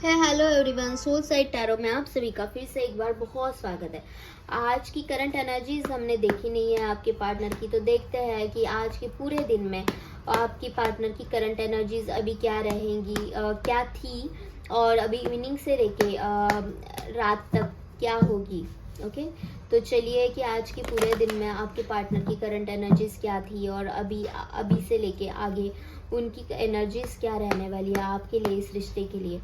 Hello everyone, soul side tarot में आप सभी का फिर से एक बार बहुत स्वागत है। आज की करंट एनर्जीज हमने देखी नहीं है आपके पार्टनर की, तो देखते हैं कि आज के पूरे दिन में आपकी पार्टनर की करंट एनर्जीज अभी क्या रहेंगी, क्या थी और अभी इवनिंग से लेके रात तक क्या होगी। ओके, तो चलिए कि आज के पूरे दिन में आपके पार्टनर की करंट एनर्जीज क्या थी और अभी अभी से लेके आगे उनकी एनर्जीज क्या रहने वाली है आपके लिए, इस रिश्ते के लिए।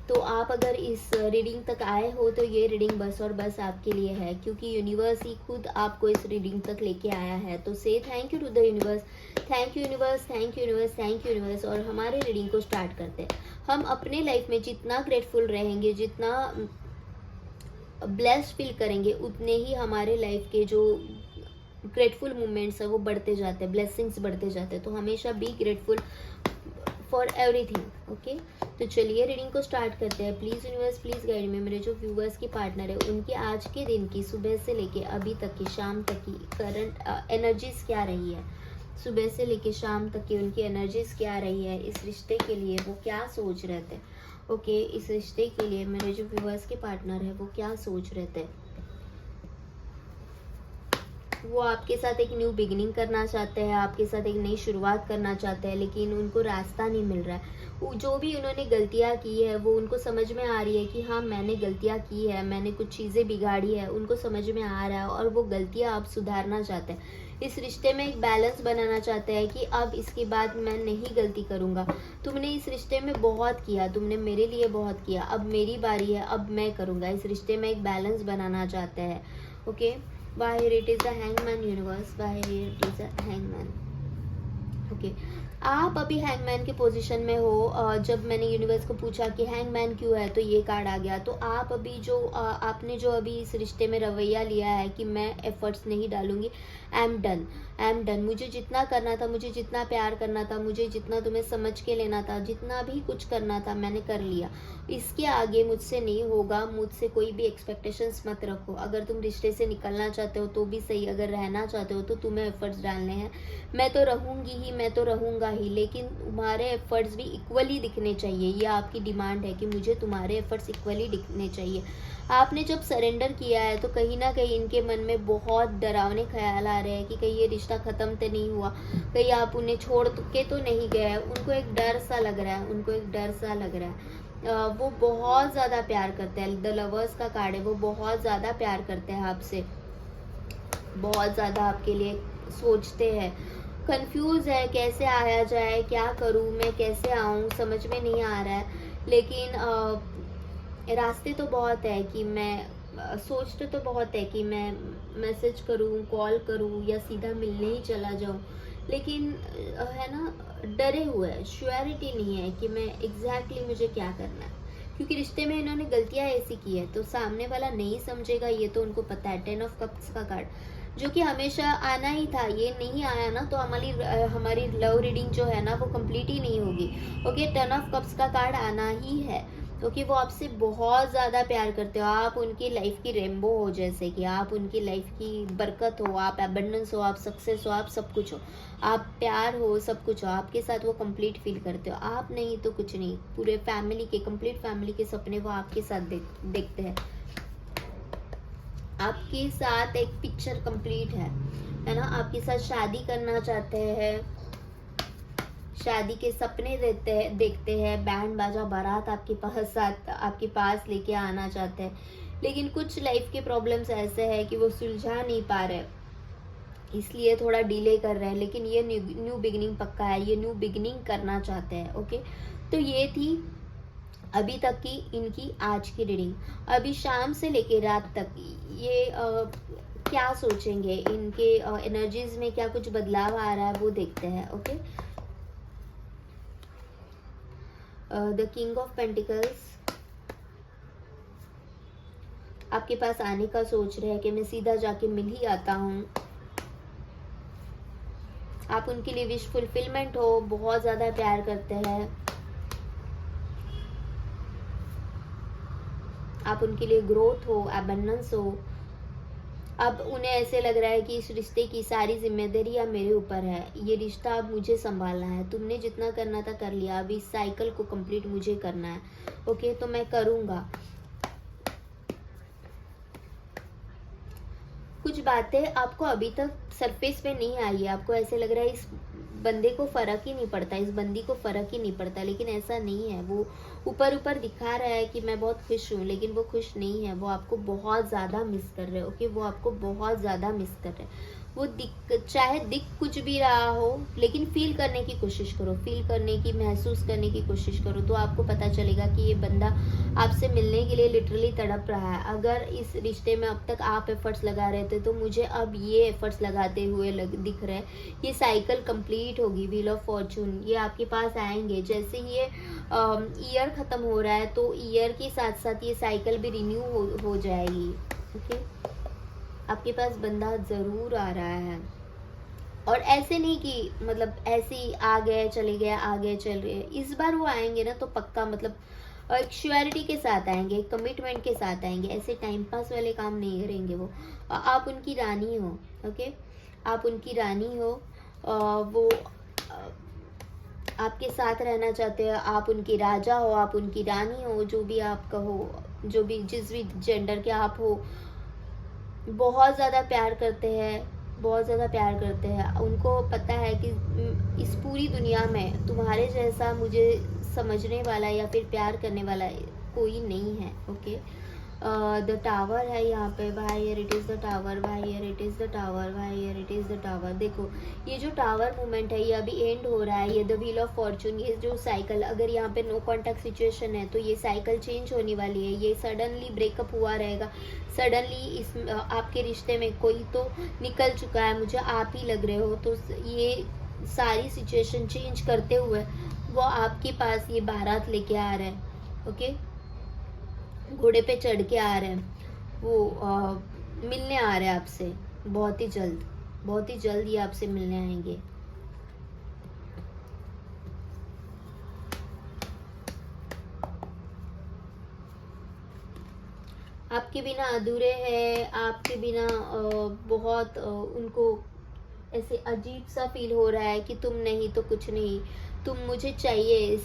तो आप अगर इस रीडिंग तक आए हो तो ये रीडिंग बस और बस आपके लिए है, क्योंकि यूनिवर्स ही खुद आपको इस रीडिंग तक लेके आया है। तो से thank you to the universe, thank you universe, thank you universe, thank you universe. और हमारे रीडिंग को स्टार्ट करते हैं। हम अपने लाइफ में जितना ग्रेटफुल रहेंगे, जितना ब्लेस्ड फील करेंगे, उतने ही हमारे लाइफ के जो ग्रेटफुल मोमेंट्स है वो बढ़ते जाते हैं, ब्लेसिंग्स बढ़ते जाते हैं। तो हमेशा be grateful for everything. Okay, तो चलिए रीडिंग को स्टार्ट करते हैं। प्लीज यूनिवर्स, प्लीज गाइड में। मेरे जो व्यूवर्स की पार्टनर है उनकी आज के दिन की, सुबह से लेके अभी तक की, शाम तक की करंट एनर्जीज क्या रही है, सुबह से लेके शाम तक की उनकी एनर्जीज क्या रही है, इस रिश्ते के लिए वो क्या सोच रहे थे। ओके, इस रिश्ते के लिए मेरे जो व्यूवर्स के पार्टनर है वो क्या सोच रहे थे। वो आपके साथ एक न्यू बिगिनिंग करना चाहते हैं, आपके साथ एक नई शुरुआत करना चाहते हैं, लेकिन उनको रास्ता नहीं मिल रहा है। जो भी उन्होंने गलतियां की है वो उनको समझ में आ रही है कि हाँ, मैंने गलतियां की है, मैंने कुछ चीज़ें बिगाड़ी है, उनको समझ में आ रहा है और वो गलतियां आप सुधारना चाहते हैं। इस रिश्ते में एक बैलेंस बनाना चाहते हैं कि अब इसके बाद मैं नहीं गलती करूँगा। तुमने इस रिश्ते में बहुत किया, तुमने मेरे लिए बहुत किया, अब मेरी बारी है, अब मैं करूँगा। इस रिश्ते में एक बैलेंस बनाना चाहते हैं। Okay, why here it is the hangman universe, why here it is a hangman। Okay, आप अभी हैंगमैन के पोजीशन में हो। जब मैंने यूनिवर्स को पूछा कि हैंगमैन क्यों है, तो ये कार्ड आ गया। तो आप अभी जो आपने जो अभी इस रिश्ते में रवैया लिया है कि मैं एफर्ट्स नहीं डालूंगी, I am done, I am done. मुझे जितना करना था, मुझे जितना प्यार करना था, मुझे जितना तुम्हें समझ के लेना था, जितना भी कुछ करना था मैंने कर लिया। इसके आगे मुझसे नहीं होगा, मुझसे कोई भी एक्सपेक्टेशंस मत रखो। अगर तुम रिश्ते से निकलना चाहते हो तो भी सही, अगर रहना चाहते हो तो तुम्हें एफर्ट्स डालने हैं। मैं तो रहूंगी ही, मैं तो रहूंगा ही, लेकिन तुम्हारे एफर्ट्स भी इक्वली दिखने चाहिए। ये आपकी डिमांड है कि मुझे तुम्हारे एफर्ट्स इक्वली दिखने चाहिए। आपने जब सरेंडर किया है तो कहीं ना कहीं इनके मन में बहुत डरावने ख्याल आ रहे हैं कि कहीं ये रिश्ता ख़त्म तो नहीं हुआ, कहीं आप उन्हें छोड़ के तो नहीं गए। उनको एक डर सा लग रहा है, उनको एक डर सा लग रहा है। वो बहुत ज़्यादा प्यार करते हैं। द लवर्स का कार्ड है, वो बहुत ज़्यादा प्यार करते हैं आपसे, बहुत ज़्यादा आपके लिए सोचते हैं। कंफ्यूज है, कैसे आया जाए, क्या करूँ मैं, कैसे आऊँ, समझ में नहीं आ रहा है। लेकिन रास्ते तो बहुत है कि मैं सोचते तो बहुत है कि मैं मैसेज करूँ, कॉल करूँ या सीधा मिलने ही चला जाऊँ। लेकिन है ना, डरे हुए हैं, श्योरिटी नहीं है कि मैं एग्जैक्टली मुझे क्या करना है। क्योंकि रिश्ते में इन्होंने गलतियां ऐसी की है तो सामने वाला नहीं समझेगा, ये तो उनको पता है। 10 ऑफ कप्स का कार्ड जो कि हमेशा आना ही था, ये नहीं आया ना तो हमारी लव रीडिंग जो है ना वो कंप्लीट ही नहीं होगी। ओके, 10 ऑफ कप्स का कार्ड आना ही है क्योंकि वो आपसे बहुत ज़्यादा प्यार करते हो। आप उनकी लाइफ की रेनबो हो, जैसे कि आप उनकी लाइफ की बरकत हो, आप एबंडेंस हो, आप सक्सेस हो, आप सब कुछ हो, आप प्यार हो, सब कुछ हो। आपके साथ वो कंप्लीट फील करते हो। आप नहीं तो कुछ नहीं, पूरे फैमिली के, कंप्लीट फैमिली के सपने वो आपके साथ देखते हैं। आपके साथ एक पिक्चर कंप्लीट है ना। आपके साथ शादी करना चाहते हैं, शादी के सपने देखते हैं। बैंड बाजा बारात आपके पास लेके आना चाहते हैं, लेकिन कुछ लाइफ के प्रॉब्लम्स ऐसे हैं कि वो सुलझा नहीं पा रहे, इसलिए थोड़ा डिले कर रहे हैं। लेकिन ये न्यू बिगिनिंग पक्का है, ये न्यू बिगिनिंग करना चाहते हैं। ओके, तो ये थी अभी तक की इनकी आज की रीडिंग। अभी शाम से लेके रात तक ये क्या सोचेंगे, इनके एनर्जीज में क्या कुछ बदलाव आ रहा है वो देखते हैं। Okay, the king of pentacles आपके पास आने का सोच रहे हैं कि मैं सीधा जाके मिल ही आता हूँ। आप उनके लिए विश फुलफिलमेंट हो, बहुत ज्यादा प्यार करते हैं, आप उनके लिए ग्रोथ हो, एबंडेंस हो, अब उन्हें ऐसे लग रहा है कि इस रिश्ते की सारी ज़िम्मेदारी अब मेरे ऊपर है। ये रिश्ता अब मुझे सँभालना है। तुमने जितना करना था कर लिया, अब इस साइकिल को कंप्लीट मुझे करना है। ओके, तो मैं करूँगा। कुछ बातें आपको अभी तक सरफेस पे नहीं आई है, आपको ऐसे लग रहा है इस बंदे को फ़र्क ही नहीं पड़ता, इस बंदी को फ़र्क ही नहीं पड़ता, लेकिन ऐसा नहीं है। वो ऊपर-ऊपर दिखा रहा है कि मैं बहुत खुश हूँ, लेकिन वो खुश नहीं है। वो आपको बहुत ज़्यादा मिस कर रहे हैं, ओके? वो आपको बहुत ज़्यादा मिस कर रहे हैं। वो चाहे दिख कुछ भी रहा हो, लेकिन फ़ील करने की कोशिश करो, फ़ील करने की, महसूस करने की कोशिश करो, तो आपको पता चलेगा कि ये बंदा आपसे मिलने के लिए लिटरली तड़प रहा है। अगर इस रिश्ते में अब तक आप एफर्ट्स लगा रहे थे, तो मुझे अब ये एफर्ट्स लगाते हुए दिख रहे हैं। ये साइकिल कंप्लीट होगी, व्हील ऑफ फॉर्चून, ये आपके पास आएंगे। जैसे ये ईयर ख़त्म हो रहा है, तो ईयर के साथ साथ ये साइकिल भी रिन्यू हो जाएगी। ओके, आपके पास बंदा ज़रूर आ रहा है। और ऐसे नहीं कि मतलब ऐसे ही आ गए चले गए, आ गए चल गए। इस बार वो आएंगे ना तो पक्का, मतलब एक श्योरिटी के साथ आएंगे, एक कमिटमेंट के साथ आएंगे। ऐसे टाइम पास वाले काम नहीं करेंगे वो। आप उनकी रानी हो, ओके? आप उनकी रानी हो। वो आपके साथ रहना चाहते हैं। आप उनके राजा हो, आप उनकी रानी हो, जो भी आप कहो, जो भी जिस भी जेंडर के आप हो। बहुत ज़्यादा प्यार करते हैं, बहुत ज़्यादा प्यार करते हैं। उनको पता है कि इस पूरी दुनिया में तुम्हारे जैसा मुझे समझने वाला या फिर प्यार करने वाला कोई नहीं है। ओके, द टावर है यहाँ पे। Why here it is the tower, why here it is the tower, why here it is the tower. देखो, ये जो टावर मूवमेंट है ये अभी एंड हो रहा है। ये द व्हील ऑफ फॉर्चून, ये जो साइकिल, अगर यहाँ पे नो कॉन्टैक्ट सिचुएशन है तो ये साइकिल चेंज होने वाली है। ये सडनली ब्रेकअप हुआ रहेगा। सडनली इस आपके रिश्ते में कोई तो निकल चुका है, मुझे आप ही लग रहे हो। तो ये सारी सिचुएशन चेंज करते हुए वो आपके पास ये बारात लेके आ रहे हैं। ओके, घोड़े पे चढ़ के आ रहे हैं। वो मिलने आ रहे हैं आपसे बहुत ही जल्द, बहुत ही जल्द ये आपसे मिलने आएंगे। आपके बिना अधूरे हैं, आपके बिना बहुत उनको ऐसे अजीब सा फील हो रहा है कि तुम नहीं तो कुछ नहीं, तुम मुझे चाहिए।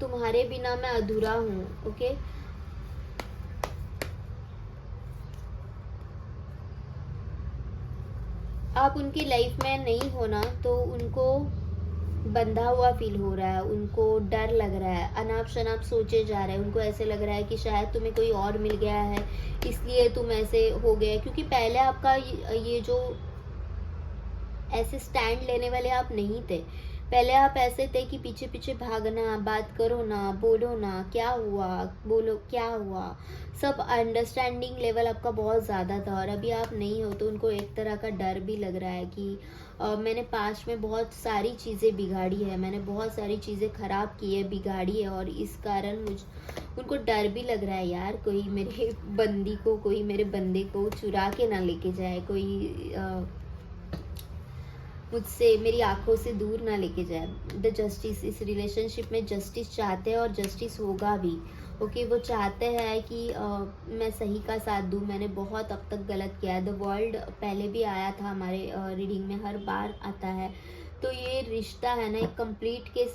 तुम्हारे बिना मैं अधूरा हूँ। ओके, आप उनकी लाइफ में नहीं हो ना, तो उनको बंधा हुआ फील हो रहा है, उनको डर लग रहा है, अनाप शनाप सोचे जा रहे हैं। उनको ऐसे लग रहा है कि शायद तुम्हें कोई और मिल गया है, इसलिए तुम ऐसे हो गए। क्योंकि पहले आपका ये जो ऐसे स्टैंड लेने वाले आप नहीं थे। पहले आप ऐसे थे कि पीछे पीछे भागना, बात करो ना, बोलो ना, क्या हुआ, बोलो क्या हुआ। सब अंडरस्टैंडिंग लेवल आपका बहुत ज़्यादा था, और अभी आप नहीं हो तो उनको एक तरह का डर भी लग रहा है कि मैंने पास्ट में बहुत सारी चीज़ें बिगाड़ी है, मैंने बहुत सारी चीज़ें ख़राब की है, बिगाड़ी है, और इस कारण उनको डर भी लग रहा है, यार कोई मेरे बंदी को, कोई मेरे बंदे को चुरा के ना लेके जाए, कोई मुझसे, मेरी आंखों से दूर ना लेके जाए। द जस्टिस, इस रिलेशनशिप में जस्टिस चाहते हैं और जस्टिस होगा भी। ओके, वो चाहते हैं कि मैं सही का साथ दूँ, मैंने बहुत अब तक गलत किया है। द वर्ल्ड पहले भी आया था हमारे रीडिंग में, हर बार आता है। तो ये रिश्ता है ना, एक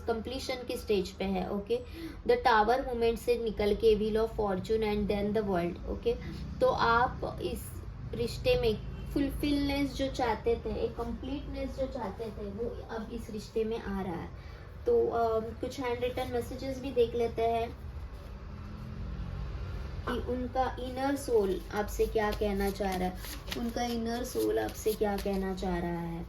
कंप्लीशन के स्टेज पे है। ओके, द टावर मोमेंट से निकल के wheel of fortune and then the world. Okay, तो आप इस रिश्ते में फुलफिलनेस जो चाहते थे, एक कंप्लीटनेस जो चाहते थे, वो अब इस रिश्ते में आ रहा है। तो कुछ हैंड रिटन मैसेजेस भी देख लेते हैं कि उनका इनर सोल आपसे क्या कहना चाह रहा है, उनका इनर सोल आपसे क्या कहना चाह रहा है।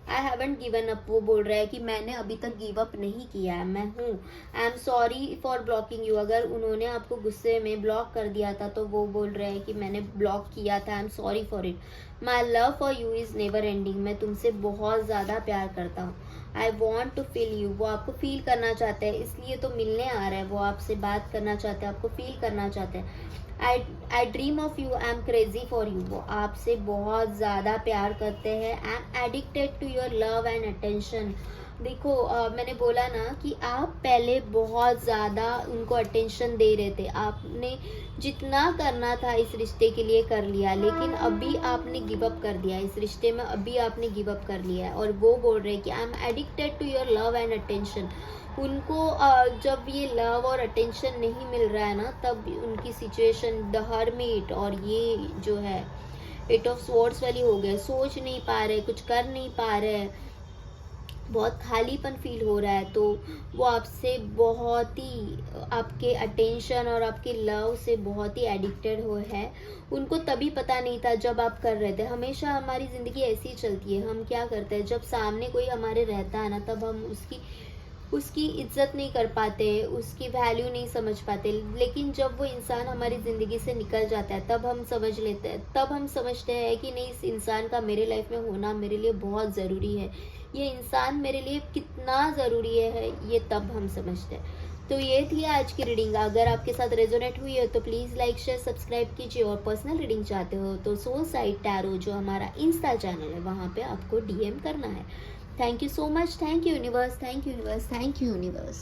आई हैवंट गिवन अप, वो बोल रहा है कि मैंने अभी तक गिव अप नहीं किया है, मैं हूँ। आई am sorry for blocking you, अगर उन्होंने आपको गुस्से में ब्लॉक कर दिया था तो वो बोल रहे हैं कि मैंने ब्लॉक किया था, I am sorry for it. My love for you is never ending, मैं तुमसे बहुत ज़्यादा प्यार करता हूँ। I want to feel you, वो आपको फील करना चाहते हैं, इसलिए तो मिलने आ रहे हैं। वो आपसे बात करना चाहते हैं, आपको फील करना चाहते हैं। I dream of you, I am crazy for you, वो आपसे बहुत ज़्यादा प्यार करते हैं। I am addicted to your love and attention, देखो मैंने बोला ना कि आप पहले बहुत ज़्यादा उनको अटेंशन दे रहे थे, आपने जितना करना था इस रिश्ते के लिए कर लिया, लेकिन अभी आपने गिव अप कर दिया इस रिश्ते में, अभी आपने गिव अप कर लिया है और वो बोल रहे हैं कि I am addicted to your love and attention. उनको जब ये लव और अटेंशन नहीं मिल रहा है ना, तब उनकी सिचुएशन द हर्मिट और ये जो है एट ऑफ स्वॉर्ड्स वाली हो गए, सोच नहीं पा रहे, कुछ कर नहीं पा रहे, बहुत खालीपन फील हो रहा है। तो वो आपसे बहुत ही आपके अटेंशन और आपके लव से बहुत ही एडिक्टेड हो है। उनको तभी पता नहीं था जब आप कर रहे थे। हमेशा हमारी ज़िंदगी ऐसी ही चलती है, हम क्या करते हैं, जब सामने कोई हमारे रहता है ना, तब हम उसकी उसकी इज्जत नहीं कर पाते, उसकी वैल्यू नहीं समझ पाते, लेकिन जब वो इंसान हमारी ज़िंदगी से निकल जाता है तब हम समझ लेते हैं, तब हम समझते हैं कि नहीं, इस इंसान का मेरे लाइफ में होना मेरे लिए बहुत ज़रूरी है, ये इंसान मेरे लिए कितना ज़रूरी है, ये तब हम समझते हैं। तो ये थी आज की रीडिंग। अगर आपके साथ रेजोनेट हुई है तो प्लीज़ लाइक शेयर सब्सक्राइब कीजिए, और पर्सनल रीडिंग चाहते हो तो सोल साइड टैरो जो हमारा इंस्टा चैनल है वहाँ पे आपको DM करना है। Thank you so much, thank you universe, thank you universe, thank you universe.